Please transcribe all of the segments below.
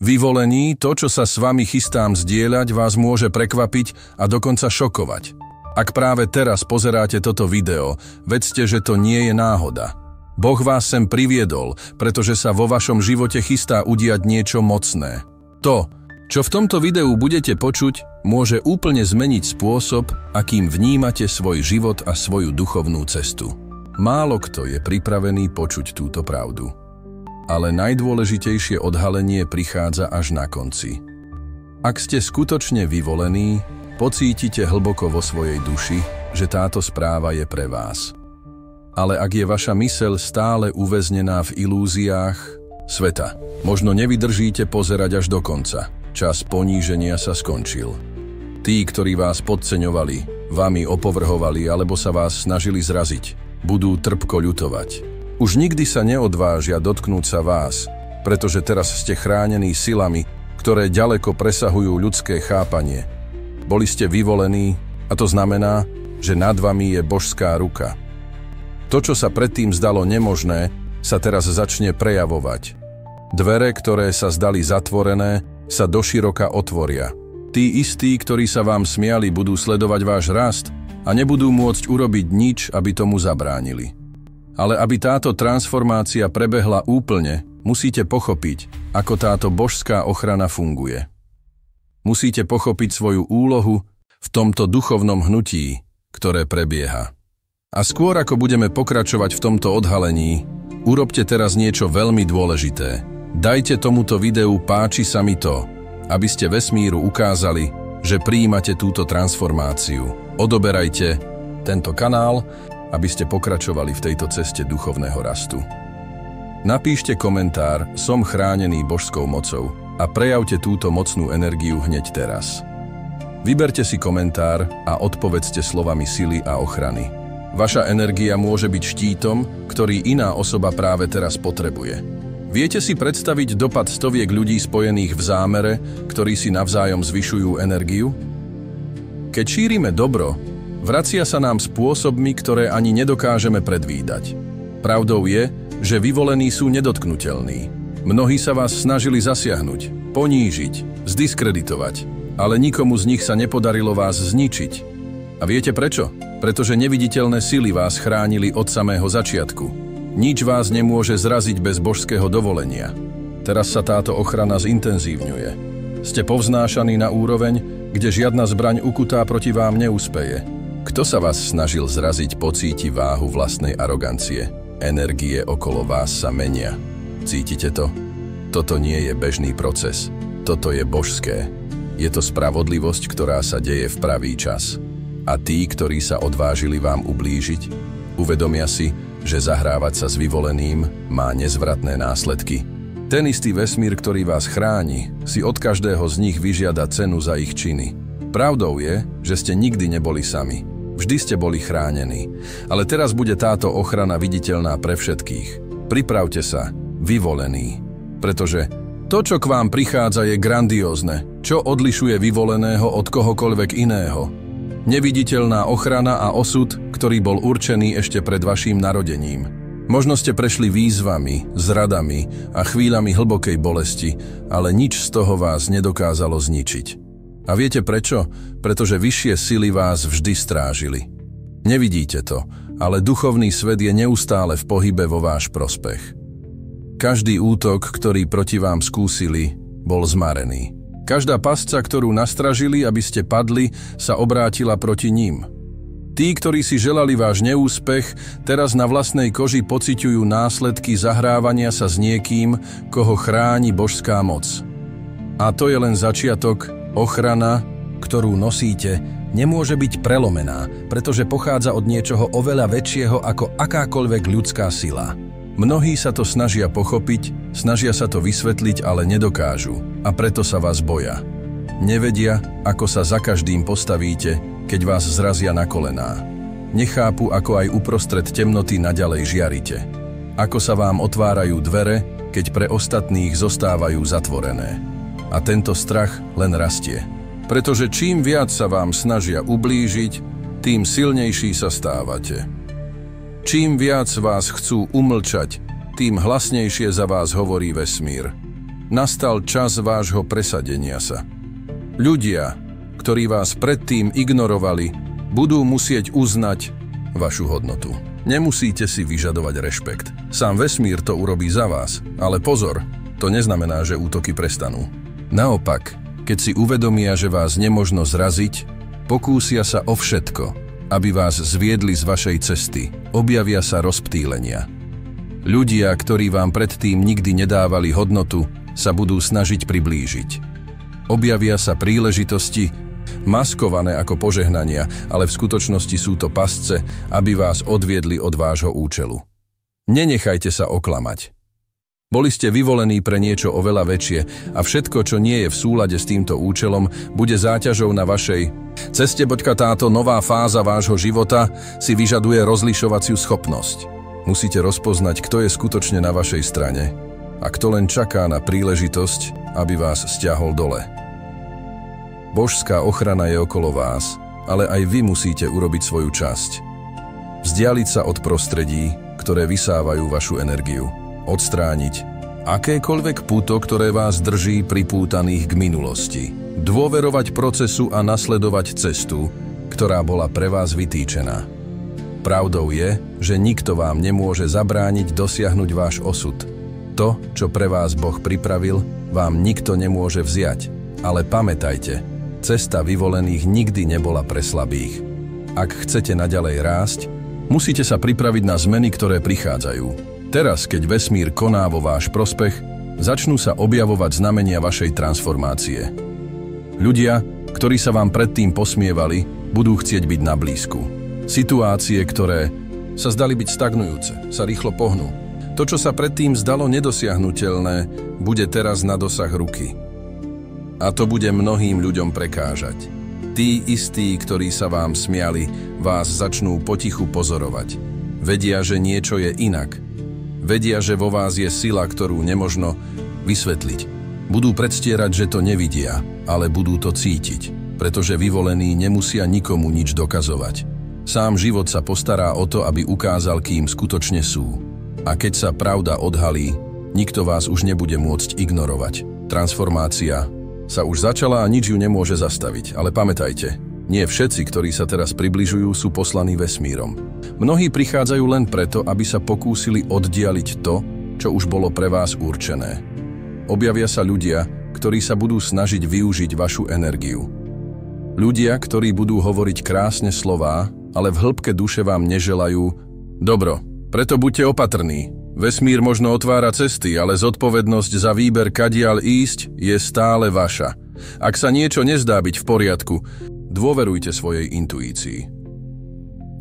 Vyvolení, to, čo sa s vami chystám zdieľať, vás môže prekvapiť a dokonca šokovať. Ak práve teraz pozeráte toto video, vedzte, že to nie je náhoda. Boh vás sem priviedol, pretože sa vo vašom živote chystá udiať niečo mocné. To, čo v tomto videu budete počuť, môže úplne zmeniť spôsob, akým vnímate svoj život a svoju duchovnú cestu. Málo kto je pripravený počuť túto pravdu. Ale najdôležitejšie odhalenie prichádza až na konci. Ak ste skutočne vyvolení, pocítite hlboko vo svojej duši, že táto správa je pre vás. Ale ak je vaša myseľ stále uväznená v ilúziách sveta, možno nevydržíte pozerať až do konca. Čas poníženia sa skončil. Tí, ktorí vás podceňovali, vami opovrhovali alebo sa vás snažili zraziť, budú trpko ľutovať. Už nikdy sa neodvážia dotknúť sa vás, pretože teraz ste chránení silami, ktoré ďaleko presahujú ľudské chápanie. Boli ste vyvolení a to znamená, že nad vami je božská ruka. To, čo sa predtým zdalo nemožné, sa teraz začne prejavovať. Dvere, ktoré sa zdali zatvorené, sa doširoka otvoria. Tí istí, ktorí sa vám smiali, budú sledovať váš rast a nebudú môcť urobiť nič, aby tomu zabránili. Ale aby táto transformácia prebehla úplne, musíte pochopiť, ako táto božská ochrana funguje. Musíte pochopiť svoju úlohu v tomto duchovnom hnutí, ktoré prebieha. A skôr ako budeme pokračovať v tomto odhalení, urobte teraz niečo veľmi dôležité. Dajte tomuto videu páči sa mi to, aby ste vesmíru ukázali, že prijímate túto transformáciu. Odoberajte tento kanál, aby ste pokračovali v tejto ceste duchovného rastu. Napíšte komentár "Som chránený božskou mocou" a prejavte túto mocnú energiu hneď teraz. Vyberte si komentár a odpovedzte slovami sily a ochrany. Vaša energia môže byť štítom, ktorý iná osoba práve teraz potrebuje. Viete si predstaviť dopad stoviek ľudí spojených v zámere, ktorí si navzájom zvyšujú energiu? Keď šírime dobro, vracia sa nám spôsobmi, ktoré ani nedokážeme predvídať. Pravdou je, že vyvolení sú nedotknuteľní. Mnohí sa vás snažili zasiahnuť, ponížiť, zdiskreditovať, ale nikomu z nich sa nepodarilo vás zničiť. A viete prečo? Pretože neviditeľné sily vás chránili od samého začiatku. Nič vás nemôže zraziť bez božského dovolenia. Teraz sa táto ochrana zintenzívňuje. Ste povznášaní na úroveň, kde žiadna zbraň ukutá proti vám neúspeje. Kto sa vás snažil zraziť, pocíti váhu vlastnej arogancie. Energie okolo vás sa menia. Cítite to? Toto nie je bežný proces. Toto je božské. Je to spravodlivosť, ktorá sa deje v pravý čas. A tí, ktorí sa odvážili vám ublížiť, uvedomia si, že zahrávať sa s vyvoleným má nezvratné následky. Ten istý vesmír, ktorý vás chráni, si od každého z nich vyžiada cenu za ich činy. Pravdou je, že ste nikdy neboli sami. Vždy ste boli chránení. Ale teraz bude táto ochrana viditeľná pre všetkých. Pripravte sa, vyvolení. Pretože to, čo k vám prichádza, je grandiózne. Čo odlišuje vyvoleného od kohokoľvek iného? Neviditeľná ochrana a osud, ktorý bol určený ešte pred vaším narodením. Možno ste prešli výzvami, zradami a chvíľami hlbokej bolesti, ale nič z toho vás nedokázalo zničiť. A viete prečo? Pretože vyššie sily vás vždy strážili. Nevidíte to, ale duchovný svet je neustále v pohybe vo váš prospech. Každý útok, ktorý proti vám skúsili, bol zmarený. Každá pasca, ktorú nastražili, aby ste padli, sa obrátila proti ním. Tí, ktorí si želali váš neúspech, teraz na vlastnej koži pociťujú následky zahrávania sa s niekým, koho chráni božská moc. A to je len začiatok. Ochrana, ktorú nosíte, nemôže byť prelomená, pretože pochádza od niečoho oveľa väčšieho ako akákoľvek ľudská sila. Mnohí sa to snažia pochopiť, snažia sa to vysvetliť, ale nedokážu a preto sa vás boja. Nevedia, ako sa za každým postavíte, keď vás zrazia na kolená. Nechápu, ako aj uprostred temnoty naďalej žiarite. Ako sa vám otvárajú dvere, keď pre ostatných zostávajú zatvorené. A tento strach len rastie. Pretože čím viac sa vám snažia ublížiť, tým silnejší sa stávate. Čím viac vás chcú umlčať, tým hlasnejšie za vás hovorí vesmír. nastal čas vášho presadenia sa. Ľudia, ktorí vás predtým ignorovali, budú musieť uznať vašu hodnotu. Nemusíte si vyžadovať rešpekt. Sám vesmír to urobí za vás, ale pozor, to neznamená, že útoky prestanú. Naopak, keď si uvedomia, že vás nemožno zraziť, pokúsia sa o všetko, aby vás zviedli z vašej cesty. Objavia sa rozptýlenia. Ľudia, ktorí vám predtým nikdy nedávali hodnotu, sa budú snažiť priblížiť. Objavia sa príležitosti, maskované ako požehnania, ale v skutočnosti sú to pasce, aby vás odviedli od vášho účelu. Nenechajte sa oklamať. Boli ste vyvolení pre niečo oveľa väčšie a všetko, čo nie je v súlade s týmto účelom, bude záťažou na vašej ceste, boďka táto nová fáza vášho života si vyžaduje rozlišovaciu schopnosť. Musíte rozpoznať, kto je skutočne na vašej strane a kto len čaká na príležitosť, aby vás stiahol dole. Božská ochrana je okolo vás, ale aj vy musíte urobiť svoju časť. Vzdialiť sa od prostredí, ktoré vysávajú vašu energiu. Odstrániť akékoľvek puto, ktoré vás drží pripútaných k minulosti. Dôverovať procesu a nasledovať cestu, ktorá bola pre vás vytýčená. Pravdou je, že nikto vám nemôže zabrániť dosiahnuť váš osud. To, čo pre vás Boh pripravil, vám nikto nemôže vziať. Ale pamätajte, cesta vyvolených nikdy nebola pre slabých. Ak chcete naďalej rásť, musíte sa pripraviť na zmeny, ktoré prichádzajú. Teraz, keď vesmír koná vo váš prospech, začnú sa objavovať znamenia vašej transformácie. Ľudia, ktorí sa vám predtým posmievali, budú chcieť byť na blízku. Situácie, ktoré sa zdali byť stagnujúce, sa rýchlo pohnú. To, čo sa predtým zdalo nedosiahnuteľné, bude teraz na dosah ruky. A to bude mnohým ľuďom prekážať. Tí istí, ktorí sa vám smiali, vás začnú potichu pozorovať. Vedia, že niečo je inak. Vedia, že vo vás je sila, ktorú nemožno vysvetliť. Budú predstierať, že to nevidia, ale budú to cítiť, pretože vyvolení nemusia nikomu nič dokazovať. Sám život sa postará o to, aby ukázal, kým skutočne sú. A keď sa pravda odhalí, nikto vás už nebude môcť ignorovať. Transformácia sa už začala a nič ju nemôže zastaviť, ale pamätajte, nie všetci, ktorí sa teraz približujú, sú poslaní vesmírom. Mnohí prichádzajú len preto, aby sa pokúsili oddialiť to, čo už bolo pre vás určené. Objavia sa ľudia, ktorí sa budú snažiť využiť vašu energiu. Ľudia, ktorí budú hovoriť krásne slová, ale v hĺbke duše vám neželajú dobro. Preto buďte opatrní. Vesmír možno otvára cesty, ale zodpovednosť za výber, kadiaľ ísť, je stále vaša. Ak sa niečo nezdá byť v poriadku, dôverujte svojej intuícii.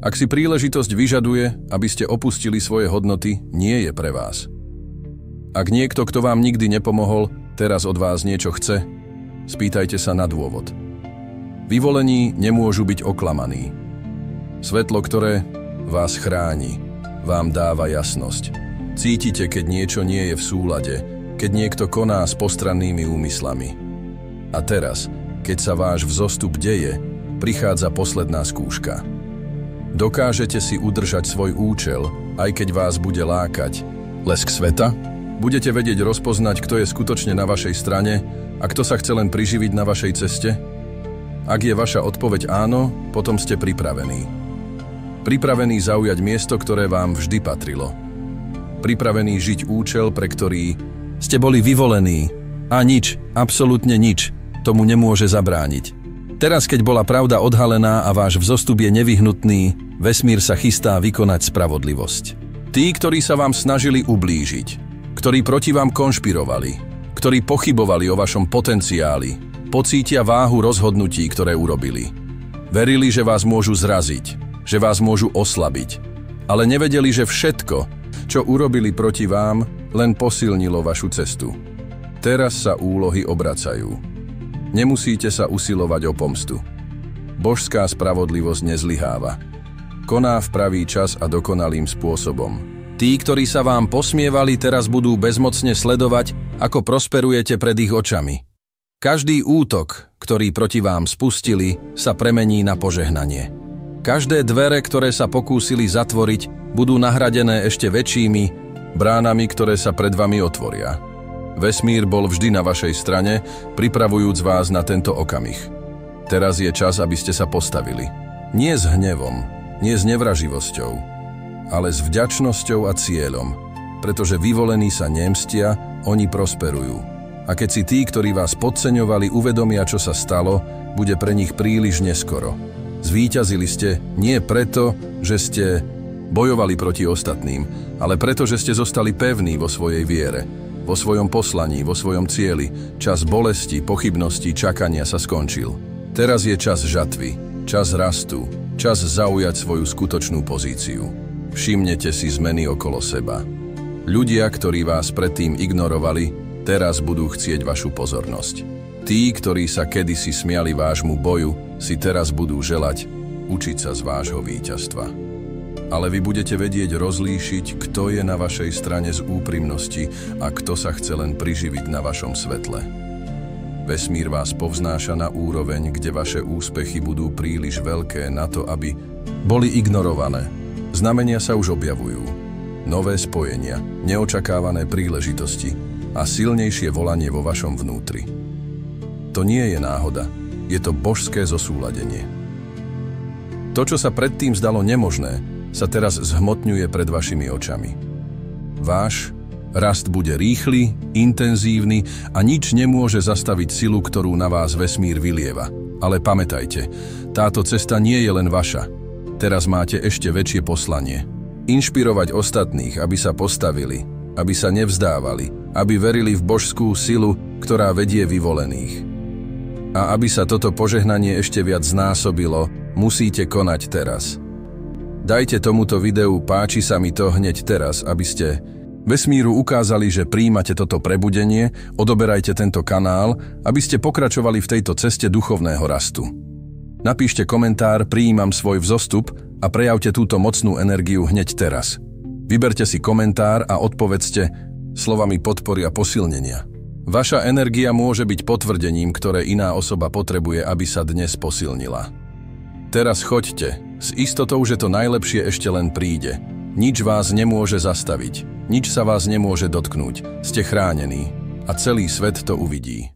Ak si príležitosť vyžaduje, aby ste opustili svoje hodnoty, nie je pre vás. Ak niekto, kto vám nikdy nepomohol, teraz od vás niečo chce, spýtajte sa na dôvod. Vyvolení nemôžu byť oklamaní. Svetlo, ktoré vás chráni, vám dáva jasnosť. Cítite, keď niečo nie je v súlade, keď niekto koná s postrannými úmyslami. A teraz, keď sa váš vzostup deje, prichádza posledná skúška. Dokážete si udržať svoj účel, aj keď vás bude lákať lesk sveta? Budete vedieť rozpoznať, kto je skutočne na vašej strane a kto sa chce len priživiť na vašej ceste? Ak je vaša odpoveď áno, potom ste pripravení. Pripravení zaujať miesto, ktoré vám vždy patrilo. Pripravení žiť účel, pre ktorý ste boli vyvolení. A nič, absolútne nič, tomu nemôže zabrániť. Teraz, keď bola pravda odhalená a váš vzostup je nevyhnutný, vesmír sa chystá vykonať spravodlivosť. Tí, ktorí sa vám snažili ublížiť, ktorí proti vám konšpirovali, ktorí pochybovali o vašom potenciáli, pocítia váhu rozhodnutí, ktoré urobili. Verili, že vás môžu zraziť, že vás môžu oslabiť, ale nevedeli, že všetko, čo urobili proti vám, len posilnilo vašu cestu. Teraz sa úlohy obracajú. Nemusíte sa usilovať o pomstu. Božská spravodlivosť nezlyháva. Koná v pravý čas a dokonalým spôsobom. Tí, ktorí sa vám posmievali, teraz budú bezmocne sledovať, ako prosperujete pred ich očami. Každý útok, ktorý proti vám spustili, sa premení na požehnanie. Každé dvere, ktoré sa pokúsili zatvoriť, budú nahradené ešte väčšími bránami, ktoré sa pred vami otvoria. Vesmír bol vždy na vašej strane, pripravujúc vás na tento okamih. Teraz je čas, aby ste sa postavili. Nie s hnevom, nie s nevraživosťou, ale s vďačnosťou a cieľom, pretože vyvolení sa nemstia, oni prosperujú. A keď si tí, ktorí vás podceňovali, uvedomia, čo sa stalo, bude pre nich príliš neskoro. Zvíťazili ste nie preto, že ste bojovali proti ostatným, ale preto, že ste zostali pevní vo svojej viere, vo svojom poslaní, vo svojom cieli. Čas bolesti, pochybností, čakania sa skončil. Teraz je čas žatvy, čas rastu, čas zaujať svoju skutočnú pozíciu. Všimnete si zmeny okolo seba. Ľudia, ktorí vás predtým ignorovali, teraz budú chcieť vašu pozornosť. Tí, ktorí sa kedysi smiali vášmu boju, si teraz budú želať učiť sa z vášho víťazstva. Ale vy budete vedieť rozlíšiť, kto je na vašej strane z úprimnosti a kto sa chce len priživiť na vašom svetle. Vesmír vás povznáša na úroveň, kde vaše úspechy budú príliš veľké na to, aby boli ignorované. Znamenia sa už objavujú. Nové spojenia, neočakávané príležitosti a silnejšie volanie vo vašom vnútri. To nie je náhoda, je to božské zosúladenie. To, čo sa predtým zdalo nemožné, sa teraz zhmotňuje pred vašimi očami. Váš rast bude rýchly, intenzívny a nič nemôže zastaviť silu, ktorú na vás vesmír vylieva. Ale pamätajte, táto cesta nie je len vaša. Teraz máte ešte väčšie poslanie. Inšpirovať ostatných, aby sa postavili, aby sa nevzdávali, aby verili v božskú silu, ktorá vedie vyvolených. A aby sa toto požehnanie ešte viac znásobilo, musíte konať teraz. Dajte tomuto videu páči sa mi to hneď teraz, aby ste vesmíru ukázali, že prijímate toto prebudenie, odoberajte tento kanál, aby ste pokračovali v tejto ceste duchovného rastu. Napíšte komentár, prijímam svoj vzostup a prejavte túto mocnú energiu hneď teraz. Vyberte si komentár a odpovedzte slovami podpory a posilnenia. Vaša energia môže byť potvrdením, ktoré iná osoba potrebuje, aby sa dnes posilnila. Teraz choďte, s istotou, že to najlepšie ešte len príde. Nič vás nemôže zastaviť, nič sa vás nemôže dotknúť, ste chránení a celý svet to uvidí.